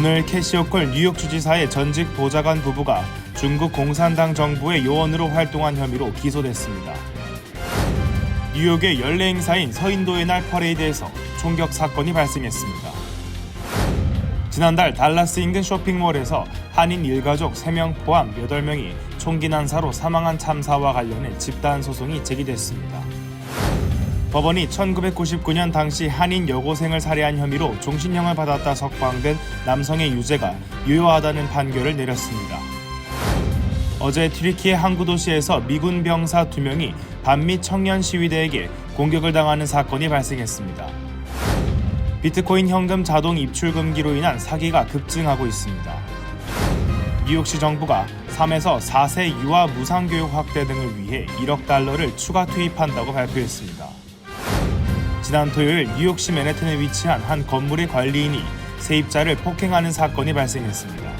오늘 캐시 호컬 뉴욕 주지사의 전직 보좌관 부부가 중국 공산당 정부의 요원으로 활동한 혐의로 기소됐습니다. 뉴욕의 연례 행사인 서인도의 날 퍼레이드에서 총격 사건이 발생했습니다. 지난달 달라스 인근 쇼핑몰에서 한인 일가족 3명 포함 8명이 총기 난사로 사망한 참사와 관련해 집단 소송이 제기됐습니다. 법원이 1999년 당시 한인 여고생을 살해한 혐의로 종신형을 받았다 석방된 남성의 유죄가 유효하다는 판결을 내렸습니다. 어제 튀르키예 항구 도시에서 미군 병사 2명이 반미 청년 시위대에게 공격을 당하는 사건이 발생했습니다. 비트코인 현금 자동 입출 금기로 인한 사기가 급증하고 있습니다. 뉴욕시 정부가 3에서 4세 유아 무상교육 확대 등을 위해 1억 달러를 추가 투입한다고 발표했습니다. 지난 토요일 뉴욕시 맨해튼에 위치한 한 건물의 관리인이 세입자를 폭행하는 사건이 발생했습니다.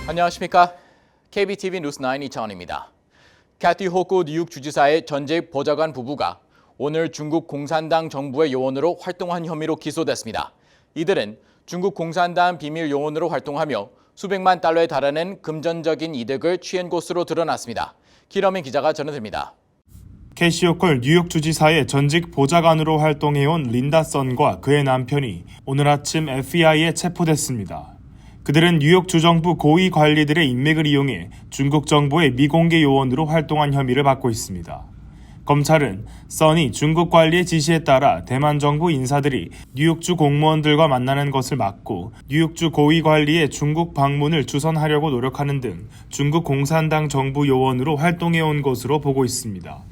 안녕하십니까? KBTV 뉴스9 이창원입니다. 캐티 호쿠 뉴욕 주지사의 전직 보좌관 부부가 오늘 중국 공산당 정부의 요원으로 활동한 혐의로 기소됐습니다. 이들은 중국 공산당 비밀 요원으로 활동하며 수백만 달러에 달하는 금전적인 이득을 취한 것으로 드러났습니다. 김러민 기자가 전해드립니다. 캐시 호컬 뉴욕 주지사의 전직 보좌관으로 활동해온 린다 선과 그의 남편이 오늘 아침 FBI에 체포됐습니다. 그들은 뉴욕 주정부 고위 관리들의 인맥을 이용해 중국 정부의 미공개 요원으로 활동한 혐의를 받고 있습니다. 검찰은 선이 중국 관리의 지시에 따라 대만 정부 인사들이 뉴욕주 공무원들과 만나는 것을 막고 뉴욕주 고위 관리의 중국 방문을 주선하려고 노력하는 등 중국 공산당 정부 요원으로 활동해온 것으로 보고 있습니다.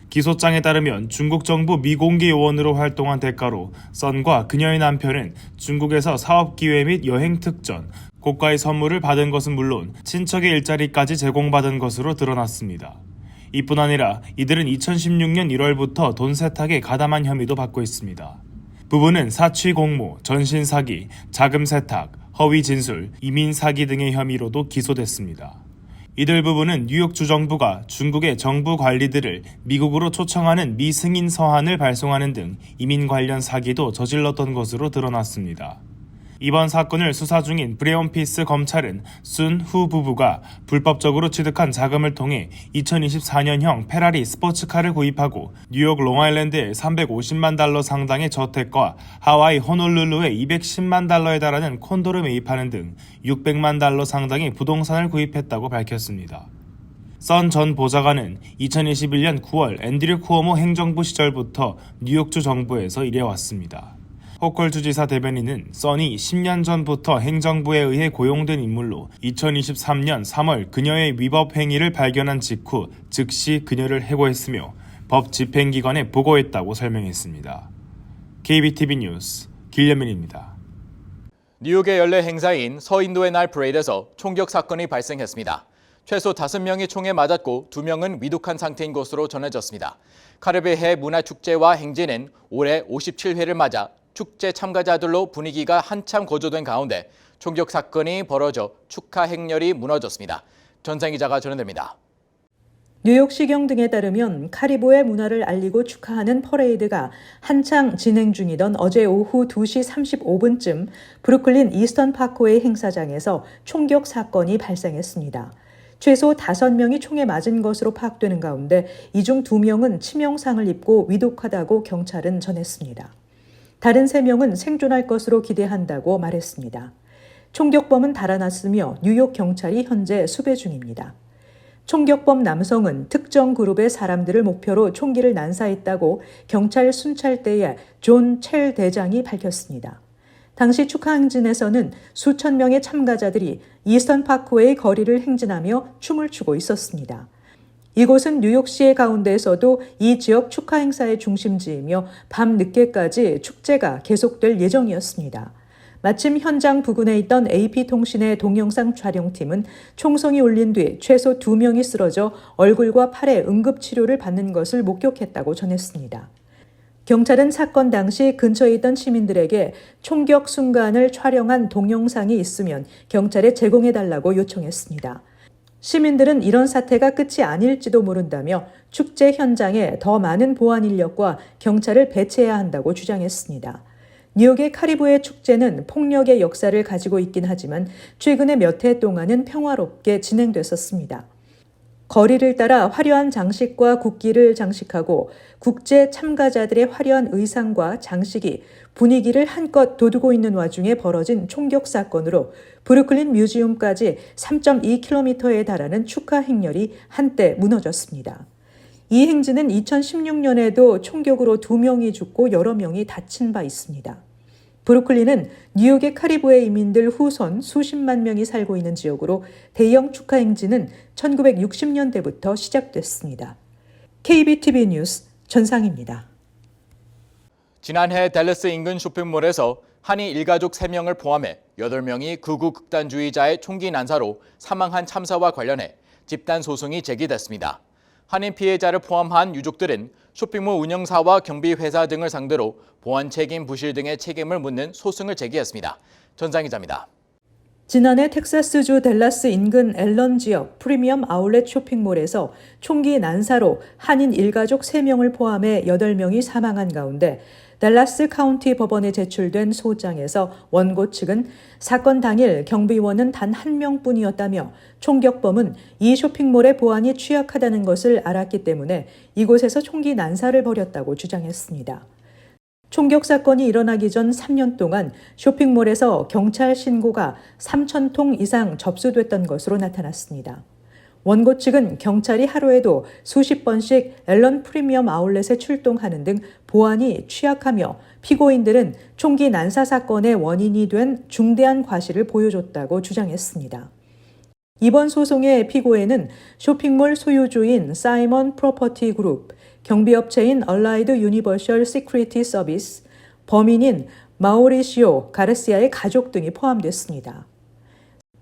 기소장에 따르면 중국 정부 미공개 요원으로 활동한 대가로 선과 그녀의 남편은 중국에서 사업 기회 및 여행 특전, 고가의 선물을 받은 것은 물론 친척의 일자리까지 제공받은 것으로 드러났습니다. 이뿐 아니라 이들은 2016년 1월부터 돈 세탁에 가담한 혐의도 받고 있습니다. 부부는 사취 공모, 전신 사기, 자금 세탁, 허위 진술, 이민 사기 등의 혐의로도 기소됐습니다. 이들 부부는 뉴욕 주정부가 중국의 정부 관리들을 미국으로 초청하는 미승인 서한을 발송하는 등 이민 관련 사기도 저질렀던 것으로 드러났습니다. 이번 사건을 수사 중인 브레온피스 검찰은 순 후 부부가 불법적으로 취득한 자금을 통해 2024년형 페라리 스포츠카를 구입하고 뉴욕 롱아일랜드에 350만 달러 상당의 저택과 하와이 호놀룰루에 210만 달러에 달하는 콘도를 매입하는 등 600만 달러 상당의 부동산을 구입했다고 밝혔습니다. 선 전 보좌관은 2021년 9월 앤드류 쿠오모 행정부 시절부터 뉴욕주 정부에서 일해왔습니다. 호컬 주지사 대변인은 선이 10년 전부터 행정부에 의해 고용된 인물로 2023년 3월 그녀의 위법 행위를 발견한 직후 즉시 그녀를 해고했으며 법 집행기관에 보고했다고 설명했습니다. KBTV 뉴스 김래민입니다. 뉴욕의 연례 행사인 서인도의 날 퍼레이드에서 총격 사건이 발생했습니다. 최소 5명이 총에 맞았고 2명은 위독한 상태인 것으로 전해졌습니다. 카리브해 문화축제와 행진은 올해 57회를 맞아 축제 참가자들로 분위기가 한참 고조된 가운데 총격 사건이 벌어져 축하 행렬이 무너졌습니다. 전생 기자가 전해드립니다. 뉴욕시경 등에 따르면 카리브해 문화를 알리고 축하하는 퍼레이드가 한창 진행 중이던 어제 오후 2시 35분쯤 브루클린 이스턴 파크웨이 행사장에서 총격 사건이 발생했습니다. 최소 5명이 총에 맞은 것으로 파악되는 가운데 이 중 2명은 치명상을 입고 위독하다고 경찰은 전했습니다. 다른 3명은 생존할 것으로 기대한다고 말했습니다. 총격범은 달아났으며 뉴욕 경찰이 현재 수배 중입니다. 총격범 남성은 특정 그룹의 사람들을 목표로 총기를 난사했다고 경찰 순찰대의 존 첼 대장이 밝혔습니다. 당시 축하 행진에서는 수천 명의 참가자들이 이스턴 파크웨이 거리를 행진하며 춤을 추고 있었습니다. 이곳은 뉴욕시의 가운데에서도 이 지역 축하 행사의 중심지이며 밤 늦게까지 축제가 계속될 예정이었습니다. 마침 현장 부근에 있던 AP통신의 동영상 촬영팀은 총성이 울린 뒤 최소 2명이 쓰러져 얼굴과 팔에 응급치료를 받는 것을 목격했다고 전했습니다. 경찰은 사건 당시 근처에 있던 시민들에게 총격 순간을 촬영한 동영상이 있으면 경찰에 제공해달라고 요청했습니다. 시민들은 이런 사태가 끝이 아닐지도 모른다며 축제 현장에 더 많은 보안 인력과 경찰을 배치해야 한다고 주장했습니다. 뉴욕의 카리브해 축제는 폭력의 역사를 가지고 있긴 하지만 최근에 몇 해 동안은 평화롭게 진행됐었습니다. 거리를 따라 화려한 장식과 국기를 장식하고 국제 참가자들의 화려한 의상과 장식이 분위기를 한껏 돋우고 있는 와중에 벌어진 총격 사건으로 브루클린 뮤지엄까지 3.2km에 달하는 축하 행렬이 한때 무너졌습니다. 이 행진은 2016년에도 총격으로 2명이 죽고 여러 명이 다친 바 있습니다. 브루클린은 뉴욕의 카리브해 이민들 후손 수십만 명이 살고 있는 지역으로 대형 축하 행진은 1960년대부터 시작됐습니다. KBTV 뉴스 전상입니다. 지난해 댈러스 인근 쇼핑몰에서 한인 일가족 3명을 포함해 8명이 극우 극단주의자의 총기 난사로 사망한 참사와 관련해 집단 소송이 제기됐습니다. 한인 피해자를 포함한 유족들은 쇼핑몰 운영사와 경비회사 등을 상대로 보안 책임 부실 등의 책임을 묻는 소송을 제기했습니다. 전상 기자입니다. 지난해 텍사스주 댈러스 인근 앨런 지역 프리미엄 아울렛 쇼핑몰에서 총기 난사로 한인 일가족 3명을 포함해 8명이 사망한 가운데 댈러스 카운티 법원에 제출된 소장에서 원고 측은 사건 당일 경비원은 단 1명뿐이었다며 총격범은 이 쇼핑몰의 보안이 취약하다는 것을 알았기 때문에 이곳에서 총기 난사를 벌였다고 주장했습니다. 총격 사건이 일어나기 전 3년 동안 쇼핑몰에서 경찰 신고가 3,000통 이상 접수됐던 것으로 나타났습니다. 원고 측은 경찰이 하루에도 수십 번씩 앨런 프리미엄 아울렛에 출동하는 등 보안이 취약하며 피고인들은 총기 난사 사건의 원인이 된 중대한 과실을 보여줬다고 주장했습니다. 이번 소송의 피고에는 쇼핑몰 소유주인 사이먼 프로퍼티 그룹, 경비업체인 얼라이드 유니버셜 시큐리티 서비스, 범인인 마우리시오 가르시아의 가족 등이 포함됐습니다.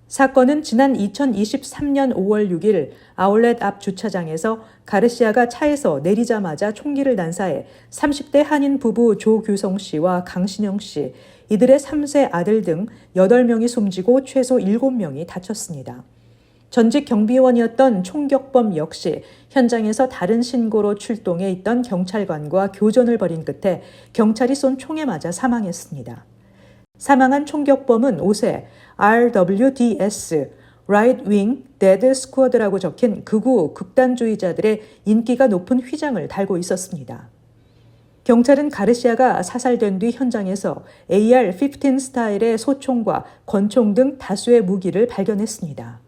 사건은 지난 2023년 5월 6일 아울렛 앞 주차장에서 가르시아가 차에서 내리자마자 총기를 난사해 30대 한인 부부 조규성 씨와 강신영 씨, 이들의 3세 아들 등 8명이 숨지고 최소 7명이 다쳤습니다. 전직 경비원이었던 총격범 역시 현장에서 다른 신고로 출동해 있던 경찰관과 교전을 벌인 끝에 경찰이 쏜 총에 맞아 사망했습니다. 사망한 총격범은 옷에 RWDS, Right Wing Dead Squad라고 적힌 극우 극단주의자들의 인기가 높은 휘장을 달고 있었습니다. 경찰은 가르시아가 사살된 뒤 현장에서 AR-15 스타일의 소총과 권총 등 다수의 무기를 발견했습니다.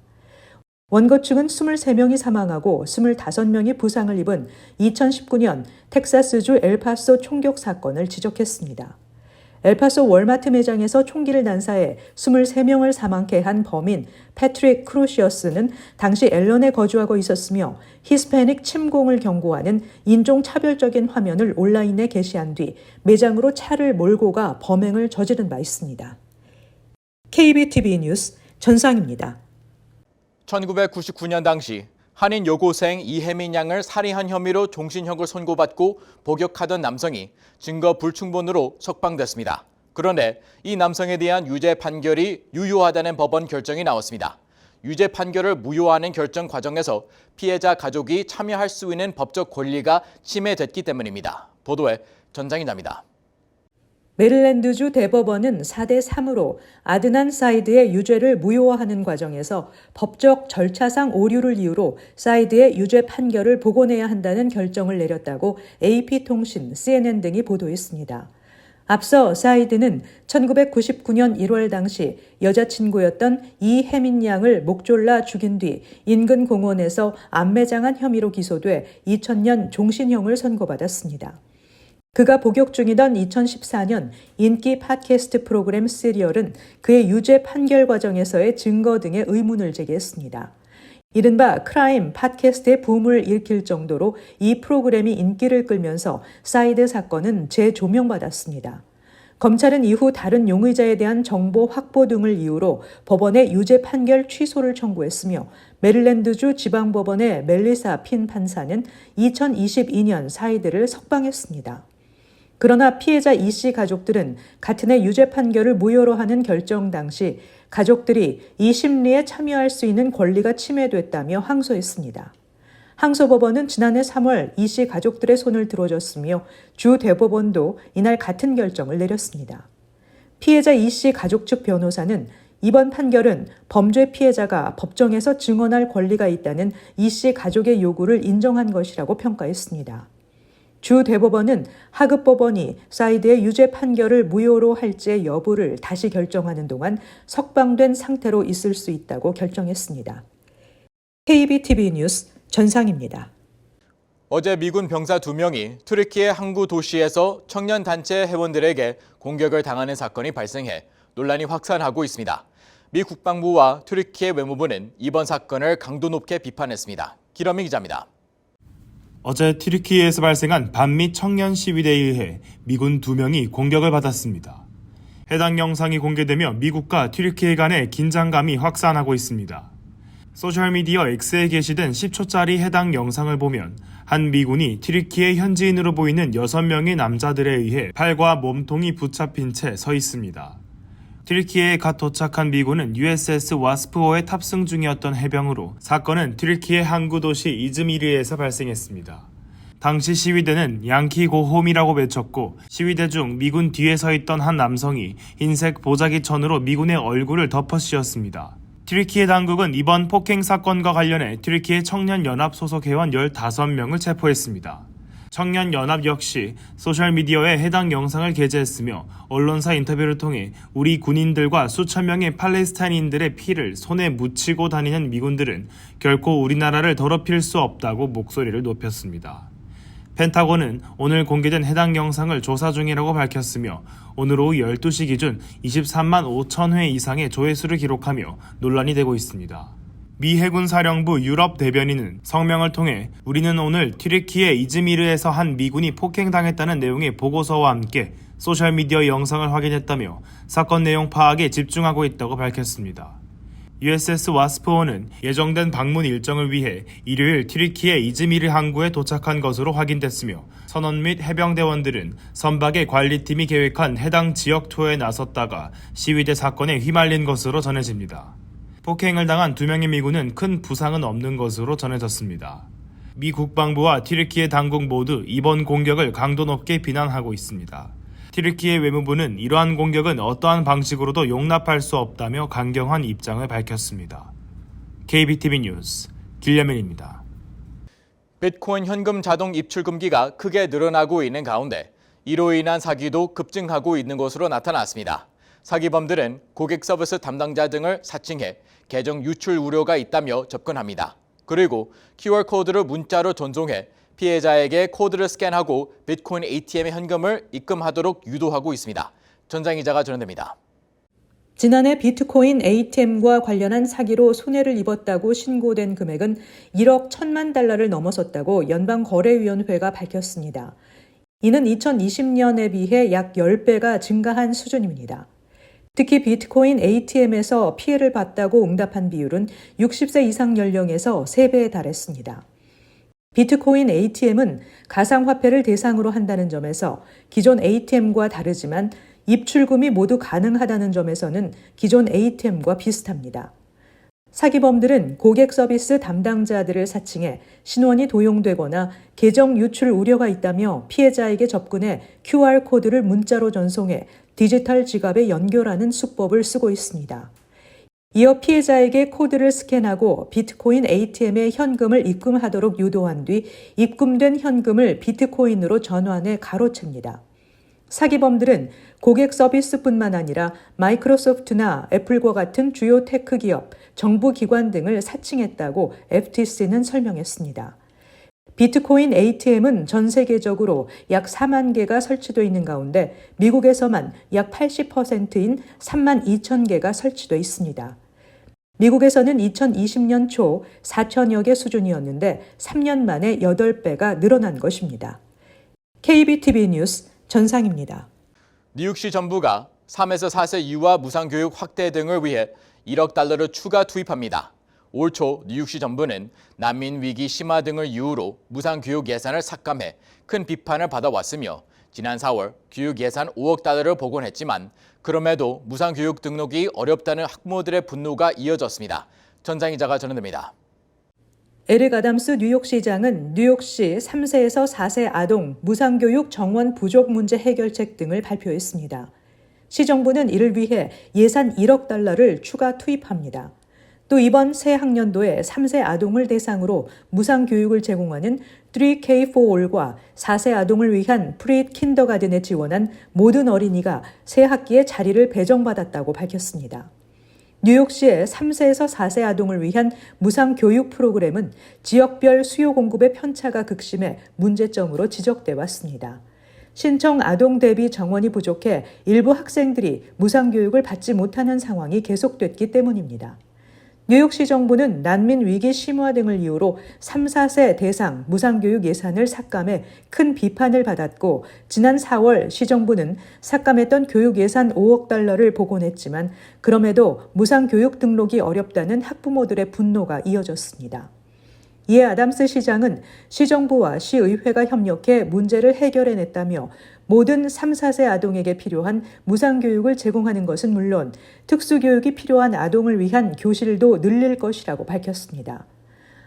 원고 측은 23명이 사망하고 25명이 부상을 입은 2019년 텍사스주 엘파소 총격 사건을 지적했습니다. 엘파소 월마트 매장에서 총기를 난사해 23명을 사망케 한 범인 패트릭 크루시어스는 당시 앨런에 거주하고 있었으며 히스패닉 침공을 경고하는 인종차별적인 화면을 온라인에 게시한 뒤 매장으로 차를 몰고 가 범행을 저지른 바 있습니다. KBTV 뉴스 전상입니다. 1999년 당시 한인 여고생 이혜민 양을 살해한 혐의로 종신형을 선고받고 복역하던 남성이 증거 불충분으로 석방됐습니다. 그런데 이 남성에 대한 유죄 판결이 유효하다는 법원 결정이 나왔습니다. 유죄 판결을 무효하는 결정 과정에서 피해자 가족이 참여할 수 있는 법적 권리가 침해됐기 때문입니다. 보도에 전장 기자입니다. 메릴랜드주 대법원은 4대3으로 아드난 사이드의 유죄를 무효화하는 과정에서 법적 절차상 오류를 이유로 사이드의 유죄 판결을 복원해야 한다는 결정을 내렸다고 AP통신, CNN 등이 보도했습니다. 앞서 사이드는 1999년 1월 당시 여자친구였던 이혜민 양을 목졸라 죽인 뒤 인근 공원에서 암매장한 혐의로 기소돼 2000년 종신형을 선고받았습니다. 그가 복역 중이던 2014년 인기 팟캐스트 프로그램 시리얼은 그의 유죄 판결 과정에서의 증거 등의 의문을 제기했습니다. 이른바 크라임 팟캐스트의 붐을 일으킬 정도로 이 프로그램이 인기를 끌면서 사이드 사건은 재조명받았습니다. 검찰은 이후 다른 용의자에 대한 정보 확보 등을 이유로 법원에 유죄 판결 취소를 청구했으며 메릴랜드주 지방법원의 멜리사 핀 판사는 2022년 사이드를 석방했습니다. 그러나 피해자 이 씨 가족들은 같은 해 유죄 판결을 무효로 하는 결정 당시 가족들이 이 심리에 참여할 수 있는 권리가 침해됐다며 항소했습니다. 항소법원은 지난해 3월 이 씨 가족들의 손을 들어줬으며 주 대법원도 이날 같은 결정을 내렸습니다. 피해자 이 씨 가족 측 변호사는 이번 판결은 범죄 피해자가 법정에서 증언할 권리가 있다는 이 씨 가족의 요구를 인정한 것이라고 평가했습니다. 주 대법원은 하급법원이 사이드의 유죄 판결을 무효로 할지의 여부를 다시 결정하는 동안 석방된 상태로 있을 수 있다고 결정했습니다. KBTV 뉴스 전상입니다. 어제 미군 병사 2명이 튀르키예 항구 도시에서 청년 단체 회원들에게 공격을 당하는 사건이 발생해 논란이 확산하고 있습니다. 미 국방부와 튀르키예 외무부는 이번 사건을 강도 높게 비판했습니다. 기러미 기자입니다. 어제 튀르키예에서 발생한 반미 청년 시위대에 의해 미군 2명이 공격을 받았습니다. 해당 영상이 공개되며 미국과 튀르키예 간의 긴장감이 확산하고 있습니다. 소셜미디어 X에 게시된 10초짜리 해당 영상을 보면 한 미군이 튀르키예 현지인으로 보이는 6명의 남자들에 의해 팔과 몸통이 붙잡힌 채 서 있습니다. 튀르키예에 갓 도착한 미군은 USS 와스프호에 탑승 중이었던 해병으로 사건은 튀르키예 항구 도시 이즈미르에서 발생했습니다. 당시 시위대는 양키 고홈이라고 외쳤고 시위대 중 미군 뒤에 서 있던 한 남성이 흰색 보자기 천으로 미군의 얼굴을 덮어 씌웠습니다. 튀르키예 당국은 이번 폭행 사건과 관련해 튀르키예 청년연합 소속 회원 15명을 체포했습니다. 청년연합 역시 소셜미디어에 해당 영상을 게재했으며 언론사 인터뷰를 통해 우리 군인들과 수천 명의 팔레스타인인들의 피를 손에 묻히고 다니는 미군들은 결코 우리나라를 더럽힐 수 없다고 목소리를 높였습니다. 펜타곤은 오늘 공개된 해당 영상을 조사 중이라고 밝혔으며 오늘 오후 12시 기준 23만 5천 회 이상의 조회수를 기록하며 논란이 되고 있습니다. 미 해군 사령부 유럽 대변인은 성명을 통해 우리는 오늘 튀르키예 이즈미르에서 한 미군이 폭행당했다는 내용의 보고서와 함께 소셜미디어 영상을 확인했다며 사건 내용 파악에 집중하고 있다고 밝혔습니다. USS 와스프호는 예정된 방문 일정을 위해 일요일 튀르키예 이즈미르 항구에 도착한 것으로 확인됐으며 선원 및 해병대원들은 선박의 관리팀이 계획한 해당 지역 투어에 나섰다가 시위대 사건에 휘말린 것으로 전해집니다. 폭행을 당한 2명의 미군은 큰 부상은 없는 것으로 전해졌습니다. 미 국방부와 튀르키예 당국 모두 이번 공격을 강도 높게 비난하고 있습니다. 튀르키예 외무부는 이러한 공격은 어떠한 방식으로도 용납할 수 없다며 강경한 입장을 밝혔습니다. KBTV 뉴스 길려맨입니다. 비트코인 현금 자동 입출 금기가 크게 늘어나고 있는 가운데 이로 인한 사기도 급증하고 있는 것으로 나타났습니다. 사기범들은 고객 서비스 담당자 등을 사칭해 계정 유출 우려가 있다며 접근합니다. 그리고 QR코드를 문자로 전송해 피해자에게 코드를 스캔하고 비트코인 ATM에 현금을 입금하도록 유도하고 있습니다. 전장 기자가 전해드립니다. 지난해 비트코인 ATM과 관련한 사기로 손해를 입었다고 신고된 금액은 1억 1천만 달러를 넘어섰다고 연방거래위원회가 밝혔습니다. 이는 2020년에 비해 약 10배가 증가한 수준입니다. 특히 비트코인 ATM에서 피해를 봤다고 응답한 비율은 60세 이상 연령에서 3배에 달했습니다. 비트코인 ATM은 가상화폐를 대상으로 한다는 점에서 기존 ATM과 다르지만 입출금이 모두 가능하다는 점에서는 기존 ATM과 비슷합니다. 사기범들은 고객 서비스 담당자들을 사칭해 신원이 도용되거나 계정 유출 우려가 있다며 피해자에게 접근해 QR코드를 문자로 전송해 디지털 지갑에 연결하는 수법을 쓰고 있습니다. 이어 피해자에게 코드를 스캔하고 비트코인 ATM에 현금을 입금하도록 유도한 뒤 입금된 현금을 비트코인으로 전환해 가로챕니다. 사기범들은 고객 서비스뿐만 아니라 마이크로소프트나 애플과 같은 주요 테크 기업, 정부 기관 등을 사칭했다고 FTC는 설명했습니다. 비트코인 ATM은 전 세계적으로 약 4만 개가 설치되어 있는 가운데 미국에서만 약 80%인 3만 2천 개가 설치되어 있습니다. 미국에서는 2020년 초 4천여 개 수준이었는데 3년 만에 8배가 늘어난 것입니다. KBTV 뉴스 전상입니다. 뉴욕시 정부가 3에서 4세 유아 무상교육 확대 등을 위해 1억 달러를 추가 투입합니다. 올 초 뉴욕시 정부는 난민 위기 심화 등을 이유로 무상교육 예산을 삭감해 큰 비판을 받아왔으며 지난 4월 교육 예산 5억 달러를 복원했지만 그럼에도 무상교육 등록이 어렵다는 학부모들의 분노가 이어졌습니다. 전장 기자가 전해드립니다. 에릭 아담스 뉴욕시장은 뉴욕시 3세에서 4세 아동 무상교육 정원 부족 문제 해결책 등을 발표했습니다. 시정부는 이를 위해 예산 1억 달러를 추가 투입합니다. 또 이번 새 학년도에 3세 아동을 대상으로 무상교육을 제공하는 3K4All과 4세 아동을 위한 프리 킨더가든에 지원한 모든 어린이가 새 학기에 자리를 배정받았다고 밝혔습니다. 뉴욕시의 3세에서 4세 아동을 위한 무상교육 프로그램은 지역별 수요 공급의 편차가 극심해 문제점으로 지적돼 왔습니다. 신청 아동 대비 정원이 부족해 일부 학생들이 무상교육을 받지 못하는 상황이 계속됐기 때문입니다. 뉴욕시 정부는 난민 위기 심화 등을 이유로 3, 4세 대상 무상교육 예산을 삭감해 큰 비판을 받았고 지난 4월 시정부는 삭감했던 교육 예산 5억 달러를 복원했지만 그럼에도 무상교육 등록이 어렵다는 학부모들의 분노가 이어졌습니다. 이에 아담스 시장은 시정부와 시의회가 협력해 문제를 해결해냈다며 모든 3, 4세 아동에게 필요한 무상교육을 제공하는 것은 물론 특수교육이 필요한 아동을 위한 교실도 늘릴 것이라고 밝혔습니다.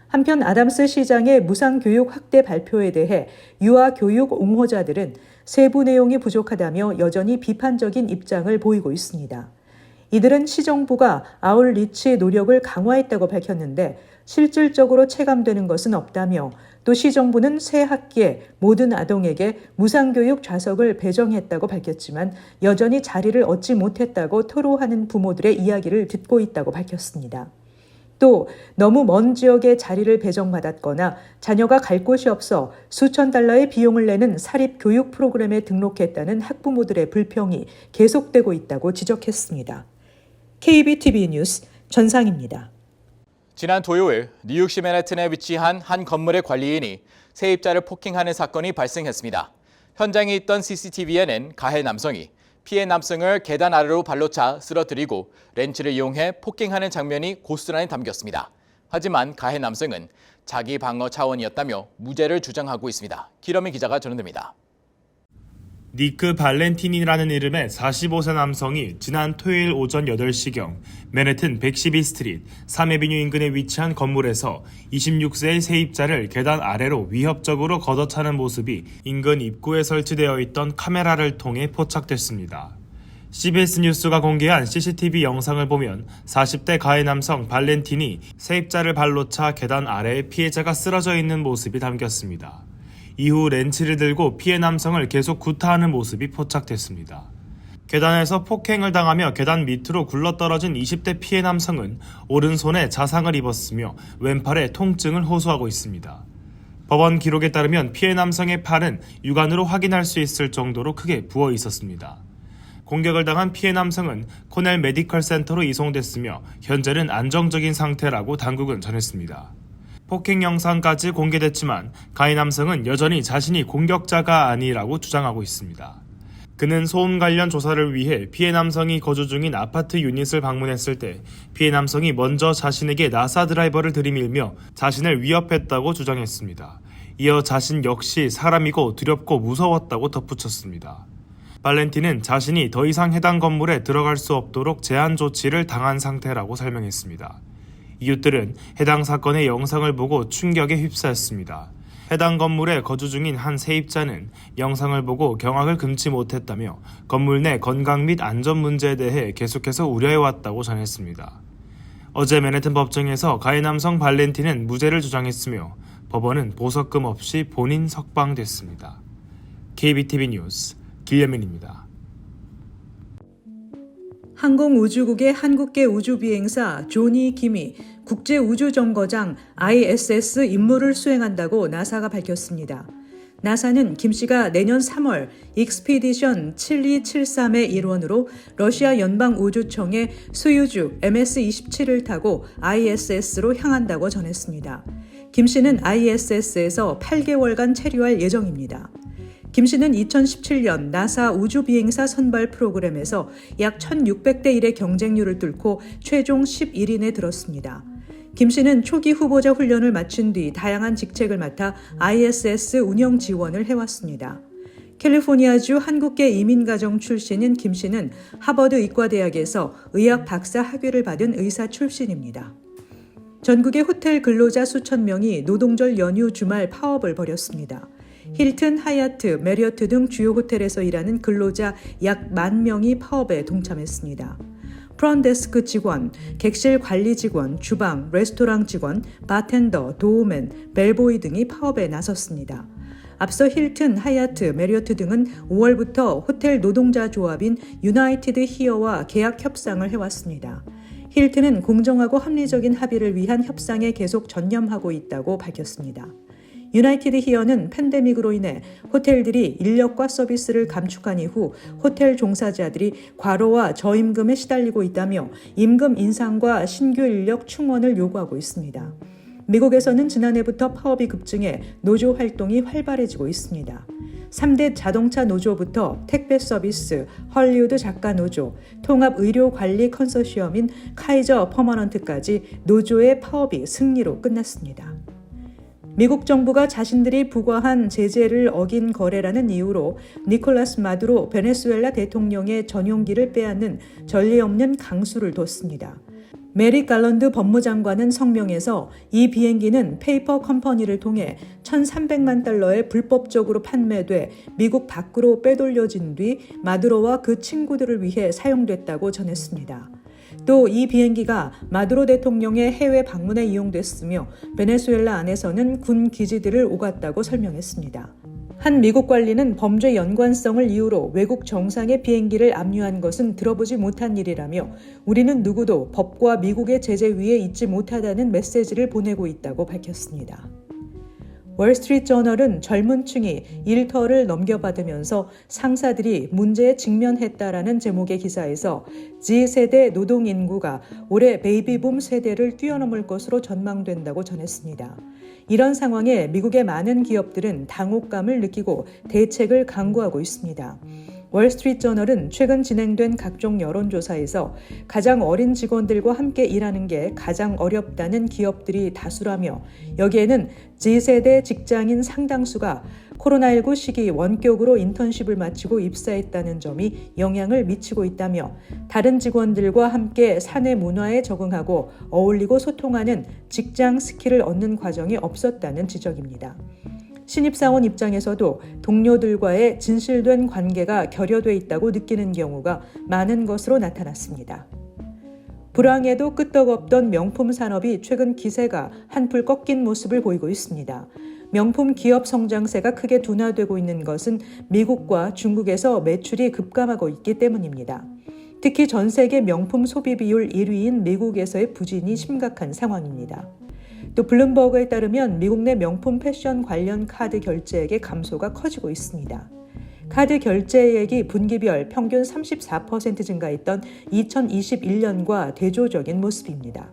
한편 아담스 시장의 무상교육 확대 발표에 대해 유아교육 옹호자들은 세부 내용이 부족하다며 여전히 비판적인 입장을 보이고 있습니다. 이들은 시정부가 아웃리치 노력을 강화했다고 밝혔는데 실질적으로 체감되는 것은 없다며 또 시정부는 새 학기에 모든 아동에게 무상교육 좌석을 배정했다고 밝혔지만 여전히 자리를 얻지 못했다고 토로하는 부모들의 이야기를 듣고 있다고 밝혔습니다. 또 너무 먼 지역에 자리를 배정받았거나 자녀가 갈 곳이 없어 수천 달러의 비용을 내는 사립교육 프로그램에 등록했다는 학부모들의 불평이 계속되고 있다고 지적했습니다. KBTV 뉴스 전상입니다. 지난 토요일 뉴욕시 맨해튼에 위치한 한 건물의 관리인이 세입자를 폭행하는 사건이 발생했습니다. 현장에 있던 CCTV에는 가해 남성이 피해 남성을 계단 아래로 발로 차 쓰러뜨리고 렌치를 이용해 폭행하는 장면이 고스란히 담겼습니다. 하지만 가해 남성은 자기 방어 차원이었다며 무죄를 주장하고 있습니다. 기러미 기자가 전해드립니다. 니크 발렌틴이라는 이름의 45세 남성이 지난 토요일 오전 8시경 맨해튼 112스트리트 3에비뉴 인근에 위치한 건물에서 26세의 세입자를 계단 아래로 위협적으로 걷어차는 모습이 인근 입구에 설치되어 있던 카메라를 통해 포착됐습니다. CBS 뉴스가 공개한 CCTV 영상을 보면 40대 가해 남성 발렌틴이 세입자를 발로 차 계단 아래에 피해자가 쓰러져 있는 모습이 담겼습니다. 이후 렌치를 들고 피해 남성을 계속 구타하는 모습이 포착됐습니다. 계단에서 폭행을 당하며 계단 밑으로 굴러떨어진 20대 피해 남성은 오른손에 자상을 입었으며 왼팔에 통증을 호소하고 있습니다. 법원 기록에 따르면 피해 남성의 팔은 육안으로 확인할 수 있을 정도로 크게 부어 있었습니다. 공격을 당한 피해 남성은 코넬 메디컬 센터로 이송됐으며 현재는 안정적인 상태라고 당국은 전했습니다. 폭행 영상까지 공개됐지만 가해 남성은 여전히 자신이 공격자가 아니라고 주장하고 있습니다. 그는 소음 관련 조사를 위해 피해 남성이 거주 중인 아파트 유닛을 방문했을 때 피해 남성이 먼저 자신에게 나사 드라이버를 들이밀며 자신을 위협했다고 주장했습니다. 이어 자신 역시 사람이고 두렵고 무서웠다고 덧붙였습니다. 발렌틴은 자신이 더 이상 해당 건물에 들어갈 수 없도록 제한 조치를 당한 상태라고 설명했습니다. 이웃들은 해당 사건의 영상을 보고 충격에 휩싸였습니다. 해당 건물에 거주 중인 한 세입자는 영상을 보고 경악을 금치 못했다며 건물 내 건강 및 안전 문제에 대해 계속해서 우려해왔다고 전했습니다. 어제 맨해튼 법정에서 가해 남성 발렌틴은 무죄를 주장했으며 법원은 보석금 없이 본인 석방됐습니다. KBTV 뉴스 길예민입니다. 항공우주국의 한국계 우주비행사 조니 김이 국제우주정거장 ISS 임무를 수행한다고 나사가 밝혔습니다. 나사는 김 씨가 내년 3월 익스피디션 7273의 일원으로 러시아 연방우주청의 소유주 MS-27을 타고 ISS로 향한다고 전했습니다. 김 씨는 ISS에서 8개월간 체류할 예정입니다. 김 씨는 2017년 나사 우주비행사 선발 프로그램에서 약 1600대 1의 경쟁률을 뚫고 최종 11인에 들었습니다. 김 씨는 초기 후보자 훈련을 마친 뒤 다양한 직책을 맡아 ISS 운영 지원을 해왔습니다. 캘리포니아주 한국계 이민가정 출신인 김 씨는 하버드 의과대학에서 의학 박사 학위를 받은 의사 출신입니다. 전국의 호텔 근로자 수천 명이 노동절 연휴 주말 파업을 벌였습니다. 힐튼, 하얏트, 메리어트 등 주요 호텔에서 일하는 근로자 약 10,000명이 파업에 동참했습니다. 프론데스크 직원, 객실 관리 직원, 주방, 레스토랑 직원, 바텐더, 도우맨, 벨보이 등이 파업에 나섰습니다. 앞서 힐튼, 하얏트, 메리어트 등은 5월부터 호텔 노동자 조합인 유나이티드 히어와 계약 협상을 해왔습니다. 힐튼은 공정하고 합리적인 합의를 위한 협상에 계속 전념하고 있다고 밝혔습니다. 유나이티드 히어는 팬데믹으로 인해 호텔들이 인력과 서비스를 감축한 이후 호텔 종사자들이 과로와 저임금에 시달리고 있다며 임금 인상과 신규 인력 충원을 요구하고 있습니다. 미국에서는 지난해부터 파업이 급증해 노조 활동이 활발해지고 있습니다. 3대 자동차 노조부터 택배 서비스, 헐리우드 작가 노조, 통합의료관리 컨소시엄인 카이저 퍼머넌트까지 노조의 파업이 승리로 끝났습니다. 미국 정부가 자신들이 부과한 제재를 어긴 거래라는 이유로 니콜라스 마두로 베네수엘라 대통령의 전용기를 빼앗는 전례 없는 강수를 뒀습니다. 메리 갈런드 법무장관은 성명에서 이 비행기는 페이퍼 컴퍼니를 통해 1,300만 달러에 불법적으로 판매돼 미국 밖으로 빼돌려진 뒤 마두로와 그 친구들을 위해 사용됐다고 전했습니다. 또 이 비행기가 마두로 대통령의 해외 방문에 이용됐으며 베네수엘라 안에서는 군 기지들을 오갔다고 설명했습니다. 한 미국 관리는 범죄 연관성을 이유로 외국 정상의 비행기를 압류한 것은 들어보지 못한 일이라며 우리는 누구도 법과 미국의 제재 위에 있지 못하다는 메시지를 보내고 있다고 밝혔습니다. 월스트리트저널은 젊은 층이 일터를 넘겨받으면서 상사들이 문제에 직면했다라는 제목의 기사에서 Z세대 노동 인구가 올해 베이비붐 세대를 뛰어넘을 것으로 전망된다고 전했습니다. 이런 상황에 미국의 많은 기업들은 당혹감을 느끼고 대책을 강구하고 있습니다. 월스트리트저널은 최근 진행된 각종 여론조사에서 가장 어린 직원들과 함께 일하는 게 가장 어렵다는 기업들이 다수라며 여기에는 Z세대 직장인 상당수가 코로나19 시기 원격으로 인턴십을 마치고 입사했다는 점이 영향을 미치고 있다며 다른 직원들과 함께 사내 문화에 적응하고 어울리고 소통하는 직장 스킬을 얻는 과정이 없었다는 지적입니다. 신입사원 입장에서도 동료들과의 진실된 관계가 결여돼 있다고 느끼는 경우가 많은 것으로 나타났습니다. 불황에도 끄떡없던 명품 산업이 최근 기세가 한풀 꺾인 모습을 보이고 있습니다. 명품 기업 성장세가 크게 둔화되고 있는 것은 미국과 중국에서 매출이 급감하고 있기 때문입니다. 특히 전 세계 명품 소비 비율 1위인 미국에서의 부진이 심각한 상황입니다. 또 블룸버그에 따르면 미국 내 명품 패션 관련 카드 결제액의 감소가 커지고 있습니다. 카드 결제액이 분기별 평균 34% 증가했던 2021년과 대조적인 모습입니다.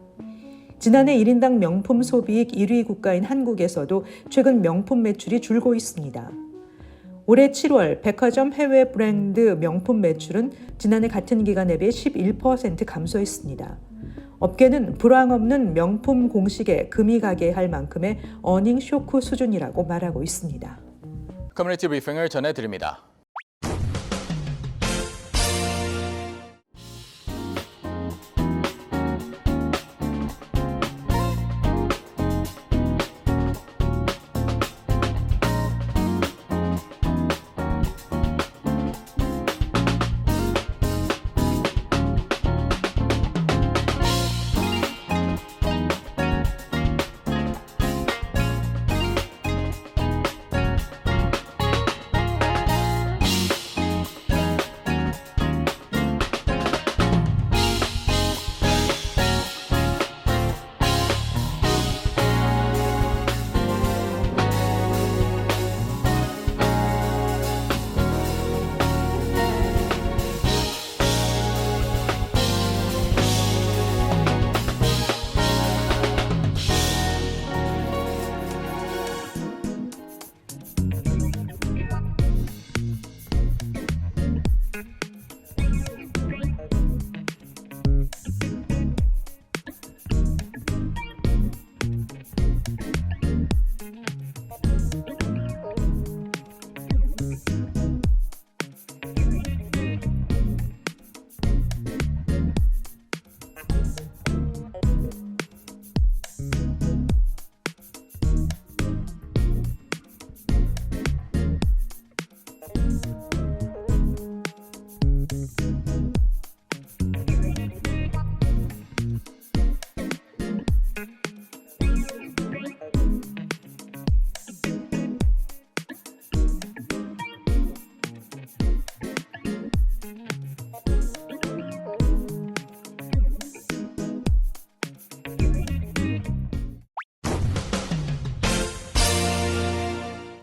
지난해 1인당 명품 소비익 1위 국가인 한국에서도 최근 명품 매출이 줄고 있습니다. 올해 7월 백화점 해외 브랜드 명품 매출은 지난해 같은 기간에 비해 11% 감소했습니다. 업계는 불황 없는 명품 공식에 금이 가게 할 만큼의 어닝 쇼크 수준이라고 말하고 있습니다. 커뮤니티 브리핑을 전해드립니다.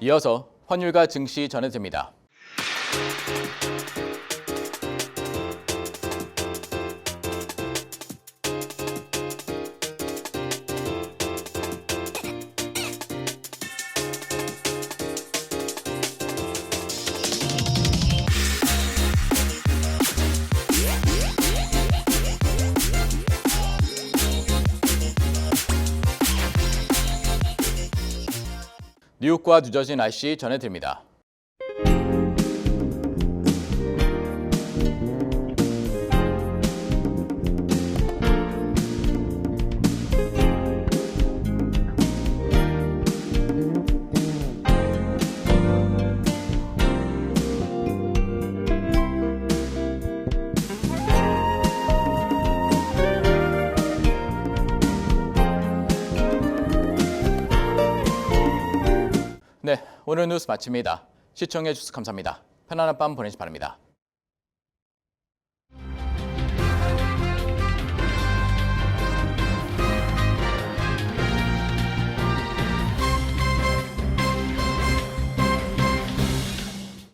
이어서 환율과 증시 전해드립니다. 뉴욕과 뉴저지 날씨 전해드립니다. 네, 오늘 뉴스 마칩니다. 시청해 주셔서 감사합니다. 편안한 밤 보내시 바랍니다.